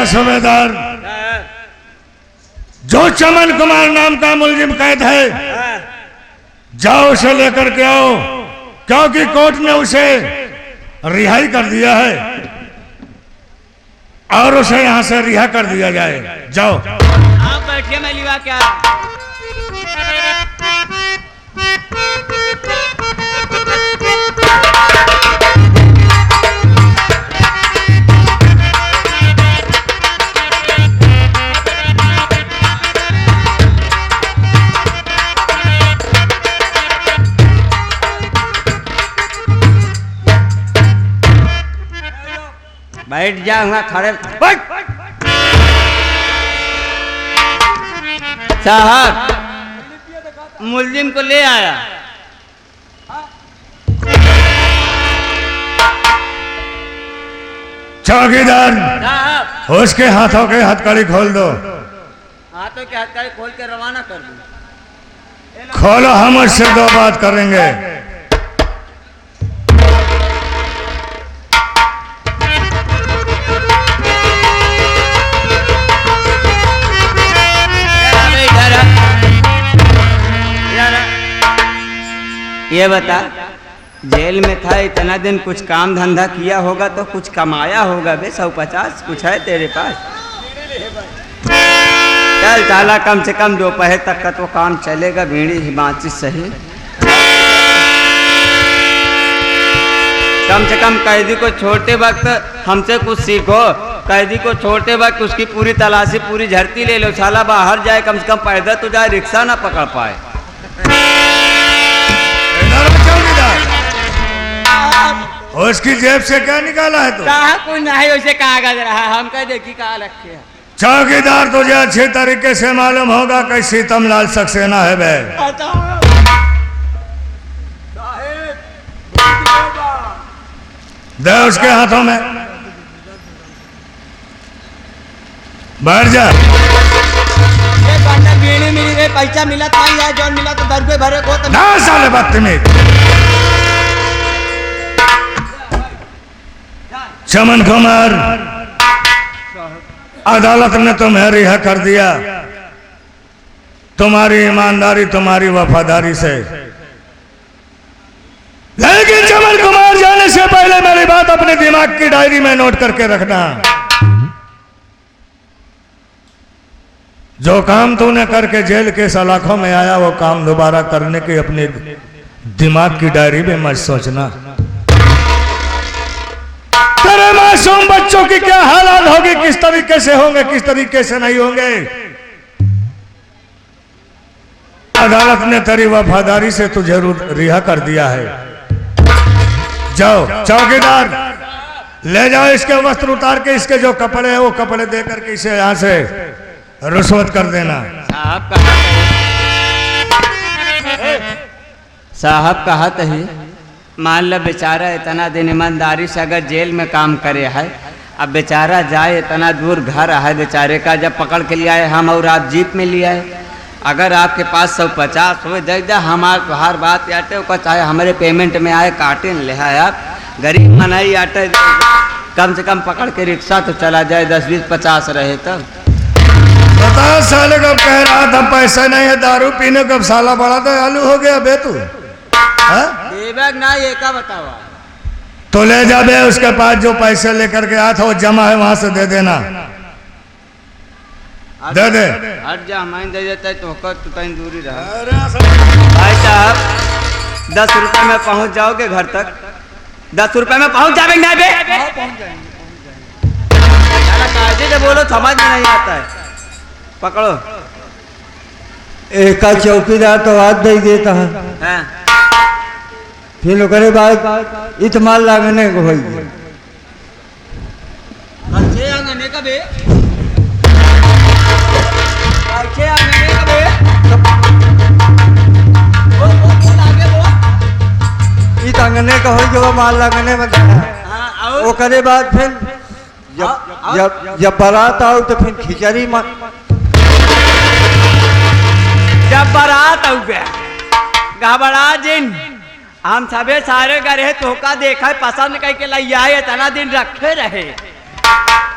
सूबेदार, जो चमन कुमार नाम का मुलजिम कैद है, जाओ उसे लेकर के आओ, क्योंकि कोर्ट ने उसे रिहाई कर दिया है और उसे यहां से रिहा कर दिया जाए। जाओ। आप बैठिए, मैं लिवा क्या। बैठ जा, वहां खड़े बैठ। साहब, मुलजिम को ले आया। चौकीदार, उसके हाथों के हथकड़ी खोल दो। हाथों के हथकड़ी खोल के रवाना कर दो। खोलो, हम उससे दो बात करेंगे। ये बता, जेल में था इतना दिन, कुछ काम धंधा किया होगा तो कुछ कमाया होगा बे। 150 कुछ है तेरे पास? चल चाला, कम से कम दोपहर तक का तो काम चलेगा। बीड़ी हिमाचल सही, कम से कम कैदी को छोड़ते वक्त हमसे कुछ सीखो। कैदी को छोड़ते वक्त उसकी पूरी तलाशी, पूरी झड़ती ले लो। साला बाहर जाए, कम से कम पैदल तो जाए, रिक्शा ना पकड़ पाए। उसकी जेब से क्या निकाला है तू? कुछ नहीं, उसे कागज रहा, हम कह देखी कहा रखे हैं। चौकीदार, तुझे अच्छे तरीके से मालूम होगा कि सीतमलाल सक्सेना है बे। दे उसके हाथों में। बैठ जा। ये बंडल बीड़ी मिली रे, पैसा मिला था या जो मिला तो 10 रुपए भरे को तो ना साले बदतमीज। चमन कुमार, अदालत ने तुम्हें रिहा कर दिया तुम्हारी ईमानदारी, तुम्हारी वफादारी से। लेकिन चमन कुमार, जाने से पहले मेरी बात अपने दिमाग की डायरी में नोट करके रखना। जो काम तूने करके जेल के सलाखों में आया, वो काम दोबारा करने की अपने दिमाग की डायरी में मत सोचना। तेरे मासूम बच्चों की क्या हालात होगी, किस तरीके से होंगे, किस तरीके से नहीं होंगे। अदालत ने तेरी वफादारी से तुझे रिहा कर दिया है। जाओ चौकीदार, ले जाओ इसके वस्त्र उतार के, इसके जो कपड़े हैं वो कपड़े दे करके इसे यहां से रुश्वत कर देना। साहब कहा तही, मान लो बेचारा इतना दिन ईमानदारी से अगर जेल में काम करे है, अब बेचारा जाए, इतना दूर घर है बेचारे का, जब पकड़ के लिया है हम और आप जीप में लिया है। अगर आपके पास 150 हो दे दे, हमारे तो हर बात आटे को चाहे हमारे पेमेंट में आए, काटे न ले है। आप गरीब मनाई आटे, कम से कम पकड़ के रिक्शा तो चला जाए, 10, 20, 50 रहे तब। बता साले, कब कह रहा था पैसा नहीं है दारू पीने, कब साला बड़ा तो आलू हो गया बे तू। ना ये का बतावा, तो ले जा बे, उसके पास जो पैसे लेकर के आया था वो जमा है, वहां से दे देना। दे दे। हट जा, मैं दे देता है तो तू कहीं दूरी रहा। भाई साहब, 10 रुपए में पहुंच जाओगे घर तक? 10 रुपए में पहुंच जाओगे ना बे? कायदे से बोलो, समझ में नहीं आता है। पकड़ो। एक का चौकीदार तो हाथ दे देता है, फिर करे बाद इतमाल लागने को हो गया। अच्छे आंगने का बे, अच्छे आंगने का बे, इत आंगने का हो जो माल लागने में वो करे बाद फिर जब बारात आओ तो फिर खिचड़ी जब बारात आओ गया घबरा जिन, हम सबे सारे गरे धोखा देखा, पसंद करके लैया, इतना दिन रखे रहे।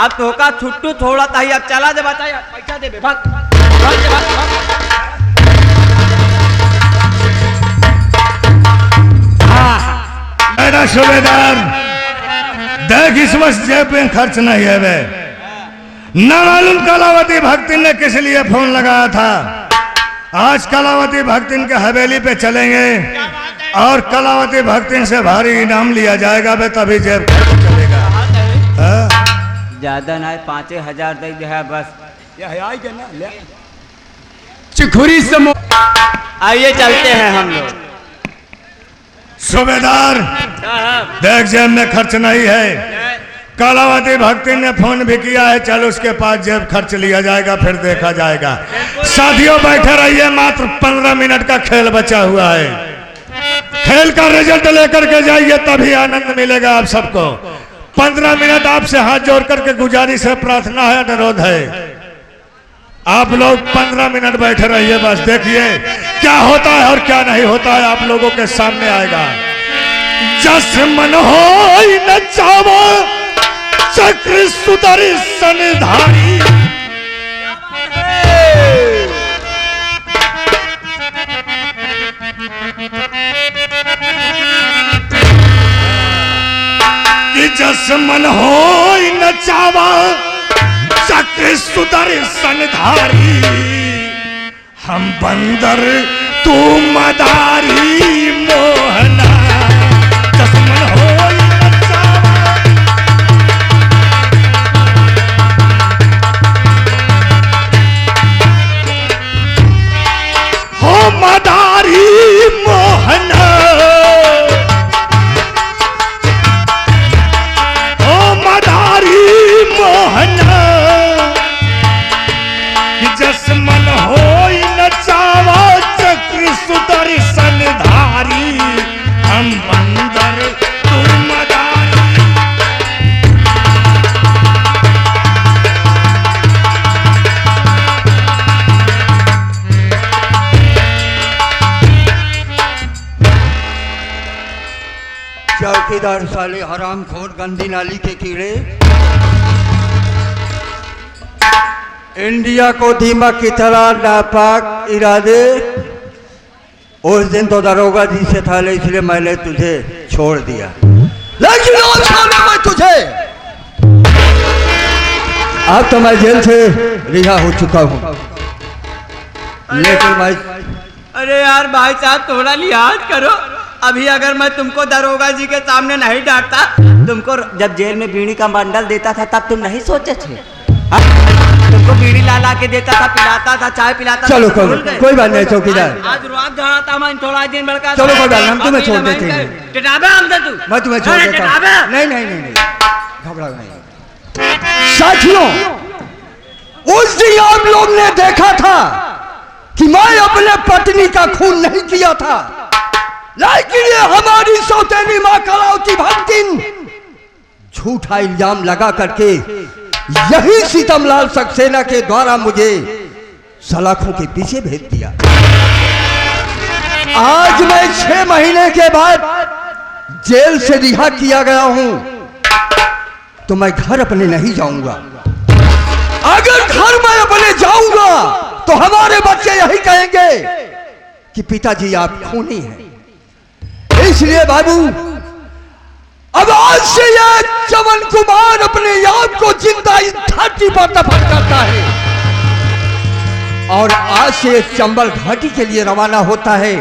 अब तोका छुट्टू थोड़ा था अब चला दे बताइए पैसा दे भाग भाग दे, भाग, भाग। मेरा सूबेदार देख इस वक्त जेब में खर्च नहीं है वे न मालूम कलावती भक्तिन ने किस लिए फोन लगाया था। आज कलावती भक्तिन के हवेली पे चलेंगे और कलावती भक्तिन से भारी इनाम लिया जाएगा बे तभी जेब खर्च चलेगा। हाँ? ज्यादा ना 5,000 दे दे है बस चिखुरी से आइए चलते हैं हम लोग। सूबेदार देख जेब में खर्च नहीं है। कलावती भक्ति ने फोन भी किया है, चल उसके पास जेब खर्च लिया जाएगा फिर देखा जाएगा। साथियों बैठे रहिए, मात्र 15 मिनट का खेल बचा हुआ है। खेल का रिजल्ट लेकर के जाइए तभी आनंद मिलेगा आप सबको। 15 मिनट आपसे हाथ जोड़ करके गुजारिश है, प्रार्थना है, अनुरोध है। आप लोग 15 मिनट बैठे रहिए, बस देखिए क्या होता है और क्या नहीं होता है आप लोगों के सामने आएगा। जस मन हो न चावो चक्र सुदर्शन धारी, कि जस मन हो न चावा चक्र सुदर्शन धारी, हम बंदर तू मदारी मोहना। जस मन हो न चावा, हो मदारी मोहना, हो मदारी मोहना। जस मन हो न चावा चक्र सुदर्शन धारी, हम बंदर तू मदारी। चौकीदार साले हराम खोर गंदी नाली के कीड़े, इंडिया को दीमक की तरह नापाक इरादे। उस दिन तो दरोगा जी से था इसलिए मैंने तुझे छोड़ दिया, लेकिन आज छोड़ा मैं तुझे। अब तो मैं जेल से रिहा हो चुका हूँ, लेकिन मैं अरे यार भाई साहब थोड़ा लिहाज करो। अभी अगर मैं तुमको दरोगा जी के सामने नहीं डांटता, तुमको जब जेल में बीड़ी का बंडल देता था तब तुम नहीं सोचे थे? हाँ? तुमको बीड़ी ला ला के देता था, पिलाता था, चाय पिलाता चलो था। कोई बात नहीं चौकीदार, आज रुआब झाड़ाता मैं थोड़ा दिन बड़का। चलो कोई बात नहीं, हम तुम्हें छोड़ देते हैं। टिटाबे हमसे तू, मैं तुम्हें छोड़ अरे देता हूँ। टिटाबे। नहीं नहीं नहीं नहीं, घबराओ नहीं। साथियों, उस दिन आप लोग ने देखा था कि मैं अपने पत्नी का खून नहीं किया था, लेकिन ये हमारी सौतेली मां कलावती भक्तिन झूठा इल्जाम लगा करके यही सीतमलाल सक्सेना के द्वारा मुझे सलाखों के पीछे भेज दिया। आज मैं 6 महीने के बाद जेल से रिहा किया गया हूं, तो मैं घर अपने नहीं जाऊंगा। अगर घर मैं अपने जाऊंगा तो हमारे बच्चे यही कहेंगे कि पिताजी आप खूनी हैं। इसलिए बाबू, अब आज से यह चमन कुमार अपने आप को जिंदा इस धरती पर दफन करता है और आज से चंबल घाटी के लिए रवाना होता है।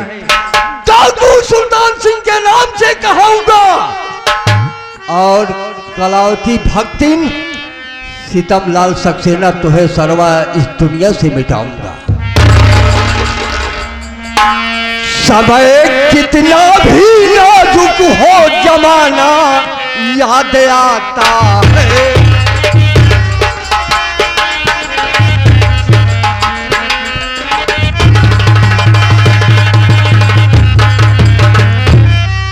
दादू सुल्तान सिंह के नाम से कहूंगा और कलावती भक्तिन सीतमलाल सक्सेना तुहे सर्वा इस दुनिया से मिटाऊंगा। समय कितना भी नाजुक हो जमाना याद आता है।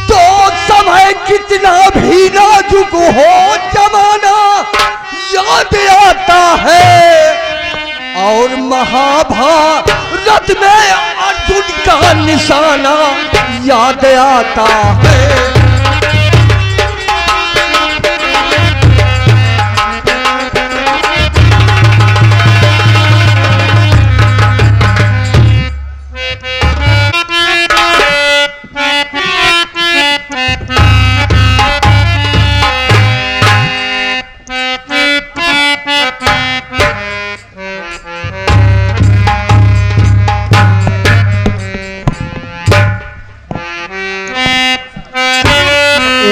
तो समय कितना भी नाजुक हो जमाना याद आता है और महाभारत में अर्जुन का निशाना याद आता है।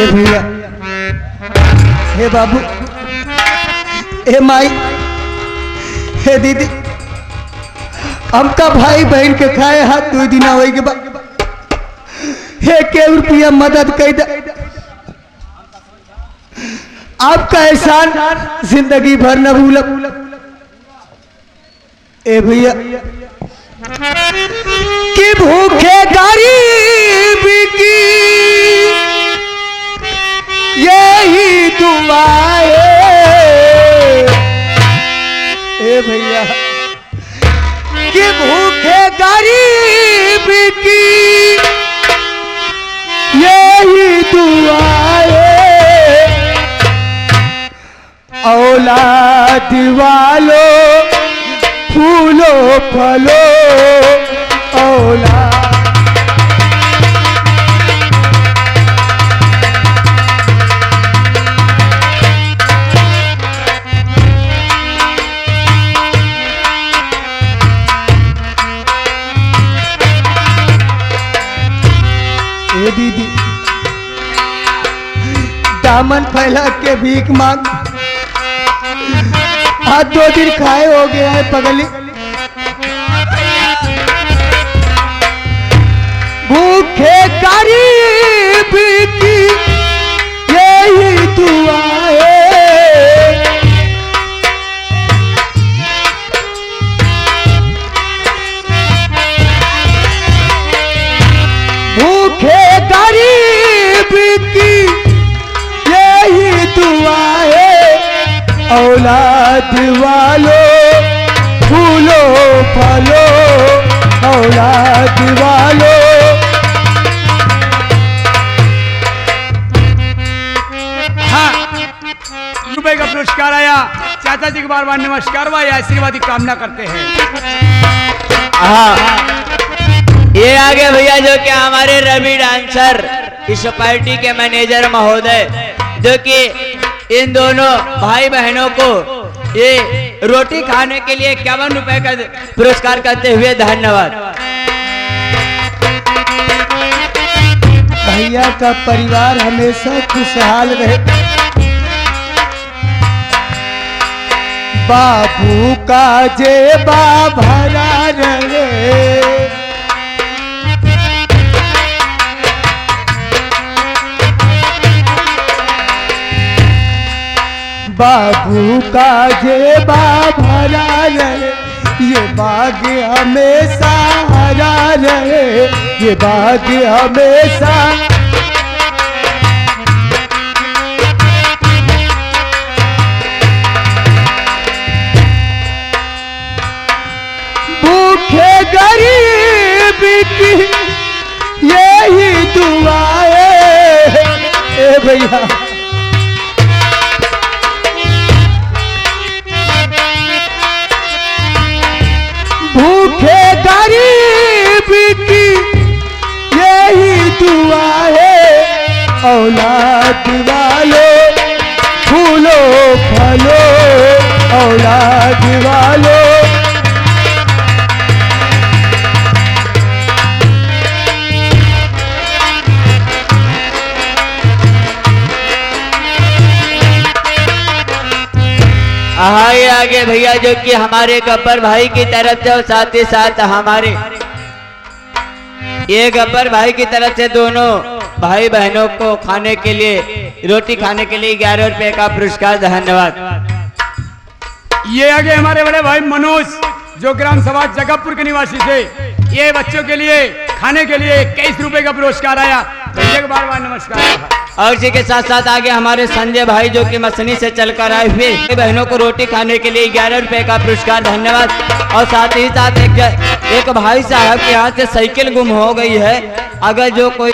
भैया, हे बाबू, हे माई, हे दीदी, हमका भाई बहन के खाए हाथ 2 दिन होई के बाद हे के रुपया मदद कर दे। आपका एहसान जिंदगी भर न भूलब। ए भैया कि भूखे गरीब की यही दुआ है। ए भैया कि भूखे गरीब की यही दुआ है। औलाद वालों फूलो फलो औलाद। ए दीदी दामन फैला के भीख मांग आज 2 दिन खाए हो गया है पगली। भूखे गरीब की यही दुआ है। भूखे गरीब की यही दुआ है। औलाद वालों फूलो फलो औलाद वालों। हाँ, रुपए का पुरस्कार आया। चाचा जी को बार बार नमस्कार व आशीर्वाद की कामना करते हैं। हाँ, ये आगे भैया जो कि हमारे रवि डांसर इस पार्टी के मैनेजर महोदय, जो कि इन दोनों भाई बहनों को ये रोटी खाने के लिए 51 रुपए का पुरस्कार करते हुए धन्यवाद। भैया का परिवार हमेशा खुशहाल रहे। बाबू का जेबा भरा रहे। बाबू का जेबा भरा रहे। ये बाग हमेशा हरा रहे। ये बाग हमेशा भूखे गरीब की यही दुआ है। ए भैया भूखे गरीब की यही दुआ है। औलाद वालों फूलो फलो औलाद वालों। आगे भैया जो कि हमारे गब्बर भाई की तरफ से और साथ ही साथ हमारे ये गब्बर भाई की तरफ से दोनों भाई बहनों को खाने के लिए रोटी खाने के लिए 11 रुपए का पुरस्कार। धन्यवाद। ये आगे हमारे बड़े भाई मनोज जो ग्राम सभा जगतपुर के निवासी थे, ये बच्चों के लिए खाने के लिए 21 रुपए का पुरस्कार आया। भैया को बार बार नमस्कार। और इसी के साथ साथ आगे हमारे संजय भाई जो कि मसनी से चलकर आए हुए बहनों को रोटी खाने के लिए 11 रुपए का पुरस्कार। धन्यवाद। और साथ ही साथ एक भाई साहब के यहाँ से साइकिल गुम हो गई है। अगर जो कोई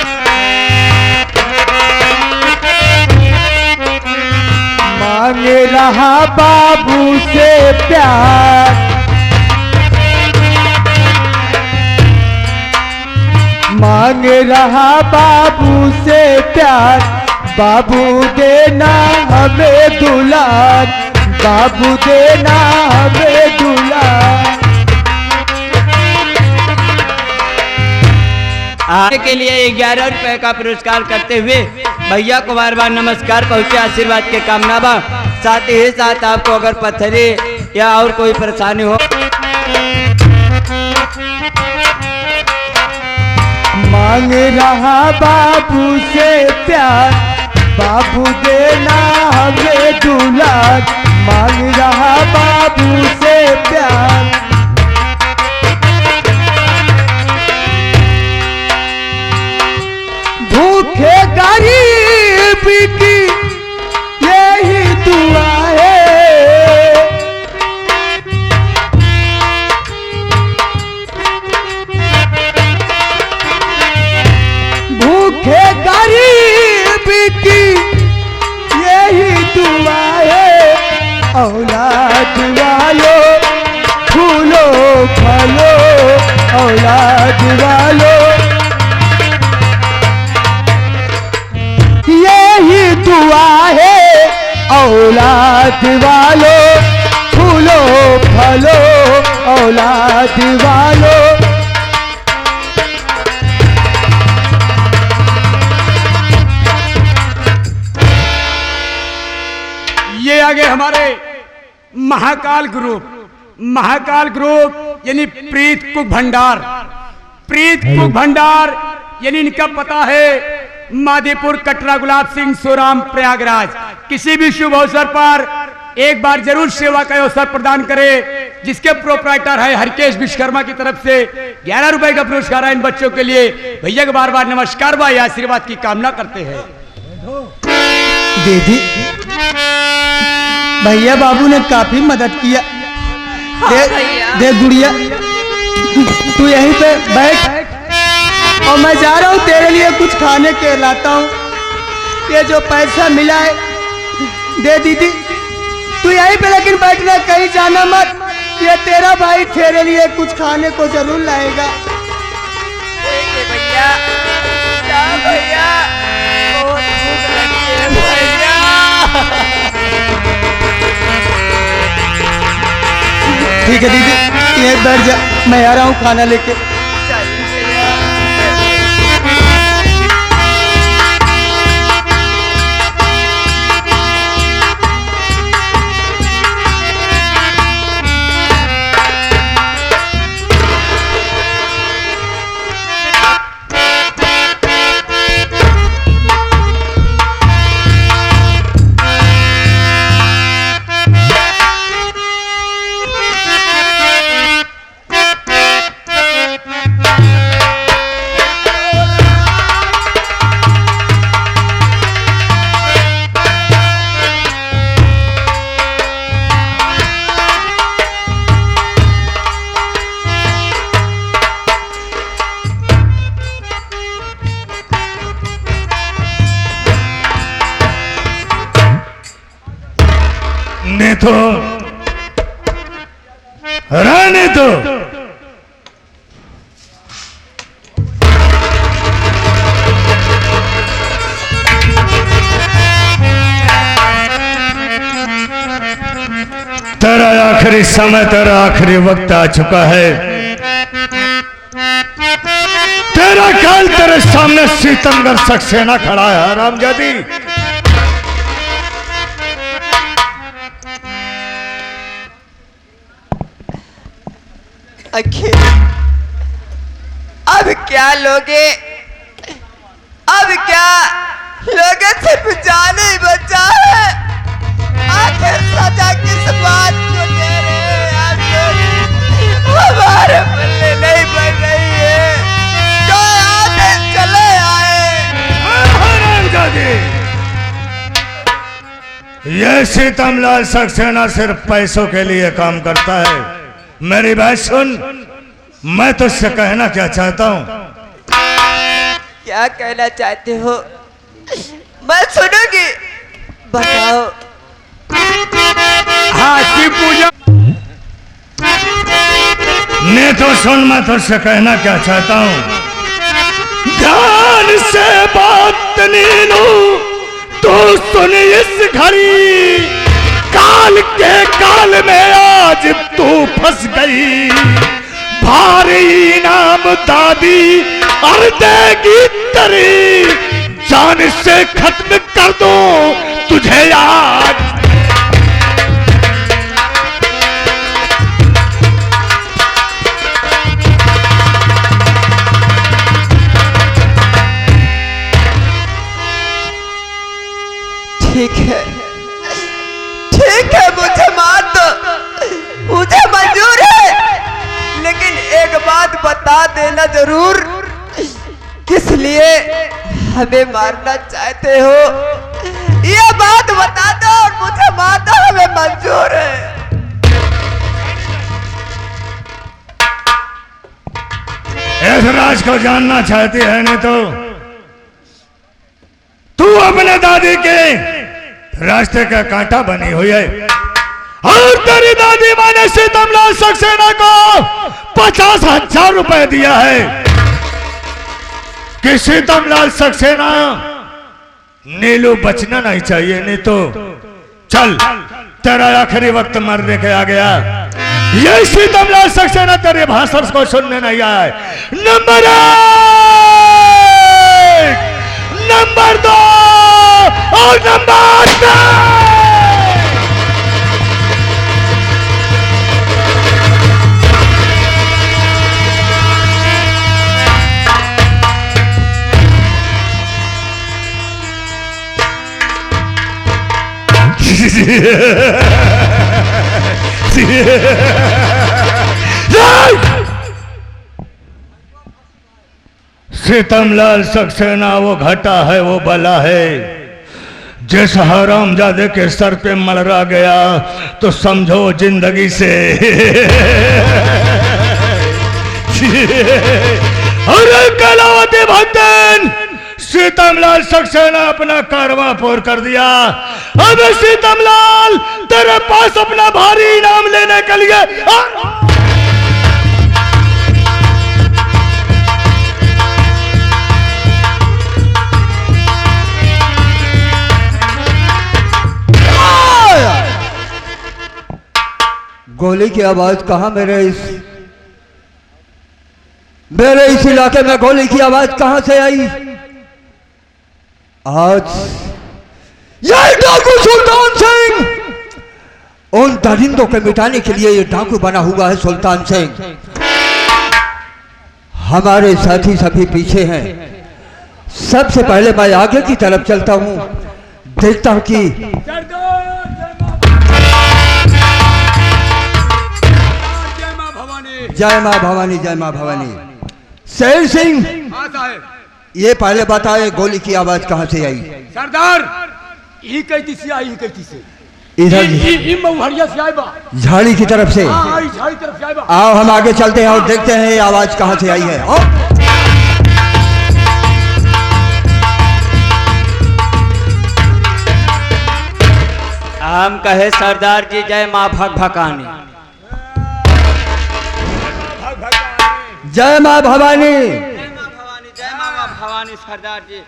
मांग रहा बाबू से प्यार। मांग रहा बाबू से प्यार। बाबू देना हमें दुलार। बाबू देना हमें दुलार। आने के लिए 11 रुपए का पुरस्कार करते हुए भैया को बार बार नमस्कार पहुंचे, आशीर्वाद के कामना बा। साथ ही साथ आपको अगर पत्थरी या और कोई परेशानी हो, मांग रहा बाबू से प्यार, बाबू देना हमें दुलार, मांग रहा बाबू से प्यार। भूखे गरीब की यही दुआ है, भूखे गरीब की यही दुआ है। औलाद वालो फूलो फलो, औलाद वालो यही दुआ है। औलाद वालो फूलो फलो, औलाद वालो। ये आगे हमारे महाकाल ग्रुप, महाकाल ग्रुप यानी प्रीत कुक भंडार, प्रीत कुक भंडार यानी इनका पता है माधीपुर, कटरा, गुलाब सिंह, सोराम, प्रयागराज। किसी भी शुभ अवसर पर एक बार जरूर सेवा का अवसर प्रदान करे, जिसके प्रोप्राइटर है हरकेश विश्वकर्मा की तरफ से 11 रुपए का पुरस्कार है इन बच्चों के लिए। भैया को बार बार नमस्कार भाई, आशीर्वाद की कामना करते हैं। दीदी भैया बाबू ने काफी मदद किया। दे गुड़िया तू यहीं पे बैठ और मैं जा रहा हूँ तेरे लिए कुछ खाने के लाता हूँ। ये जो पैसा मिला है दे दीदी, तू यहीं पे लेकिन बैठना, कहीं जाना मत। ये तेरा भाई तेरे लिए कुछ खाने को जरूर लाएगा। भैया भैया बहुत भूख लगी है भैया। ठीक है दीदी, ये बैठ जा, मैं आ रहा हूँ खाना लेके। तो रहने दो। तेरा आखिरी समय, तेरा आखिरी वक्त आ चुका है। तेरा काल तेरे सामने सीतमगढ़ सक्सेना खड़ा है रामजादी। अब क्या लोगे, अब क्या लोगे, सिर्फ जान ही बचा है। आखिर सजा किस बात को दे रहे हैं, हमारे पल्ले नहीं बन रही है। जो आते चले आए। ये सीतमलाल सक्सेना सिर्फ पैसों के लिए काम करता है। मेरी बात सुन, मैं तुझसे कहना क्या चाहता हूँ। क्या कहना चाहते हो, मैं सुनूंगी, बताओ। हाँ शिव पूजा ने तो सुन, मैं तुझसे कहना क्या चाहता हूँ। ध्यान से बात नीनू तू सुन इस घड़ी, काल के काल में आज तू फंस गई। भारी इनाम दादी और देगी तेरी जान से खत्म कर दूं तुझे याद। ठीक है मुझे मार दो, मुझे मंजूर है, लेकिन एक बात बता देना जरूर, किस लिए हमें मारना चाहते हो? ये बात बता दो, मुझे मार दो, हमें मंजूर है। इस राज को जानना चाहती है नहीं तो तू अपने दादी के रास्ते का कांटा बनी हुई है, और तेरी दादी मैंने सीतमलाल सक्सेना को 50,000 रुपए दिया है कि सीतमलाल सक्सेना नीलू बचना नहीं चाहिए, नहीं तो चल तेरा आखिरी वक्त मरने के आ गया। ये सीतमलाल सक्सेना तेरे भाषण को सुनने नहीं आया है। नंबर 1, नंबर 2 और नंबर 3। सीतमलाल सक्सेना वो घटा है, वो बला है, जिस हरामजादे के सर पे मलरा गया तो समझो जिंदगी से अरे कलावती भक्तन, सीतमलाल सक्सेना अपना कारवां पूरा कर दिया। अब सीतमलाल तेरे पास अपना भारी इनाम लेने के लिए गोली की आवाज कहाँ? मेरे इस इलाके में गोली की आवाज कहाँ से आई? आज यह डाकू सुल्तान सिंह, उन दरिंदों को मिटाने के लिए ये डाकू बना हुआ है सुल्तान सिंह। हमारे साथी सभी पीछे हैं। सबसे पहले मैं आगे की तरफ चलता हूं, देखता हूं कि जय मां भवानी, जय मां भवानी। शेर सिंह, ये पहले बताए गोली की आवाज कहाँ से आई? सरदार ही कहती से आई, कहती से इधर से आई बा, झाड़ी की तरफ से। झाड़ी तरफ से आई बा। आओ हम आगे चलते हैं और देखते हैं ये आवाज कहाँ से आई है। हम कहे सरदार जी जय माँ भगभकानी। जय माँ भवानी। जय माँ भवानी। सरदार जी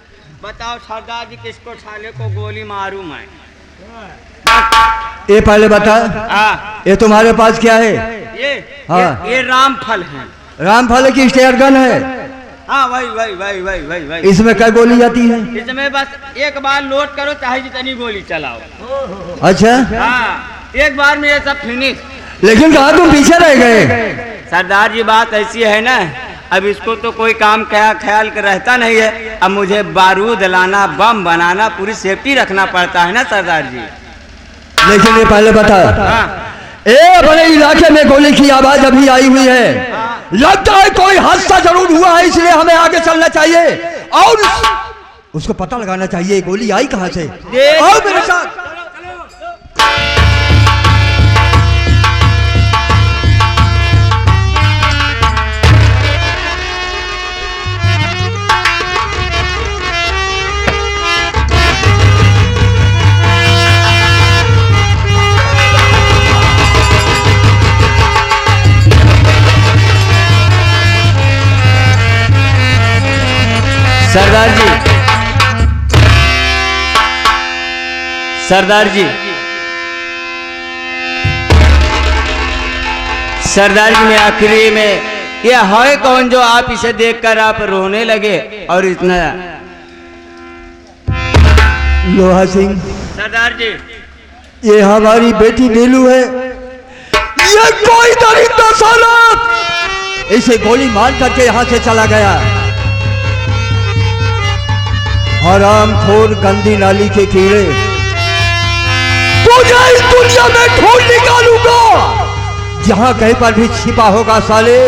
बताओ, सरदार जी किसको साले को गोली मारूं मैं? ये पहले बता, ये तुम्हारे पास क्या है? ये रामफल है। रामफल की स्टेयर गन है? हाँ वही। इसमें क्या गोली जाती है? इसमें बस एक बार लोड करो, चाहे जितनी गोली चलाओ। अच्छा हाँ, एक बार में ये सब फिनिश। लेकिन कहा तुम पीछे रह गए? सरदार जी बात ऐसी है ना, अब इसको तो कोई काम क्या ख्याल कर रहता नहीं है। अब मुझे बारूद लाना, बम बनाना, पूरी सेफ्टी रखना पड़ता है ना सरदार जी। लेकिन ये पहले बता, अपने इलाके में गोली की आवाज अभी आई हुई है, लगता है कोई हादसा जरूर हुआ है, इसलिए हमें आगे चलना चाहिए और उसको पता लगाना चाहिए गोली आई कहाँ से। आओ मेरे साथ। सरदार जी, सरदार जी, सरदार जी, मैं आखिरी में ये है कौन जो आप इसे देखकर आप रोने लगे और इतना। लोहा सिंह, सरदार जी, ये हमारी बेटी नीलू है। ये कोई दरिंदा साला इसे गोली मार करके यहाँ से चला गया। हरामखोर गंदी नाली के कीड़े, तुझे इस दुनिया में ढूंढ निकालूंगा। जहां कहीं पर भी छिपा होगा साले,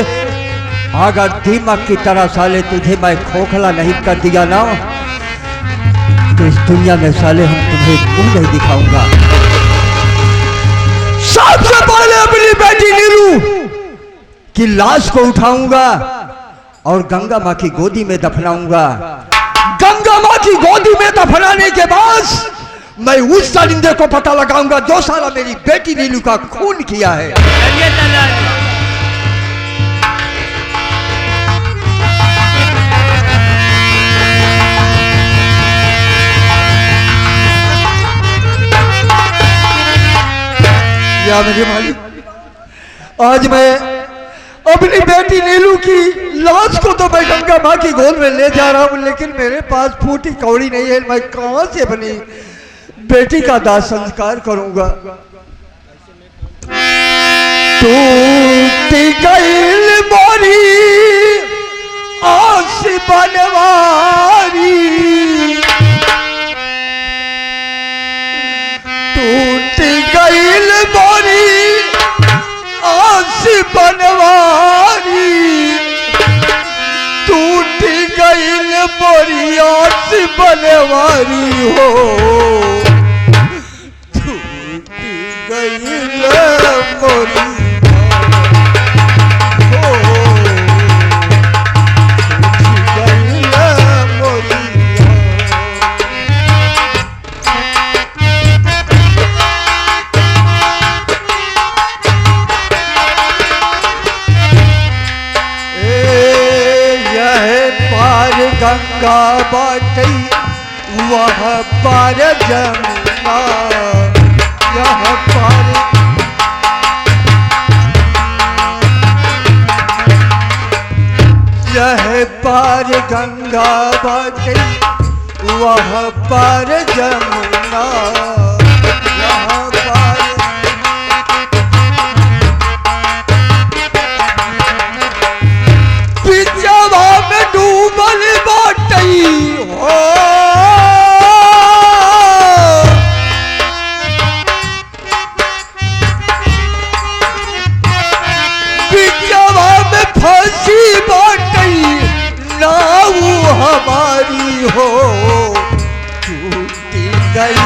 अगर दीमक की तरह साले तुझे मैं खोखला नहीं कर दिया ना, तो इस दुनिया में साले हम तुम्हें मुंह नहीं दिखाऊंगा। सबसे पहले अपनी बेटी नीलू की लाश को उठाऊंगा और गंगा माँ की गोदी में दफनाऊंगा। गंगा माँ की गोदी में दफनाने के बाद मैं उस दरिंदे को पता लगाऊंगा जो साला मेरी बेटी नीलू का खून किया है। चलिए सरदार जी। या मेरे मालिक, आज मैं अपनी बेटी नीलू की लाश को तो मैं गंगा माँ की गोद में ले जा रहा हूँ, लेकिन मेरे पास फूटी कौड़ी नहीं है। मैं कहाँ से अपनी बेटी का दाह संस्कार करूंगा। टूटी गई मोरी आस बनवारी, टूटी गई मोरी आस बनवारी, टूटी गई मोरी आस बनवारी हो, टूटी गई मोरी हो, टूटी गई मोरी। गंगा बाटई वह पार जमुना, यह पार यह पार गंगा बाटई वह पार जमुना, यह पार पिछवा में डूबल बाटई हो, पिछवा में फंसी बाटई नाव हमारी हो, टूटी गई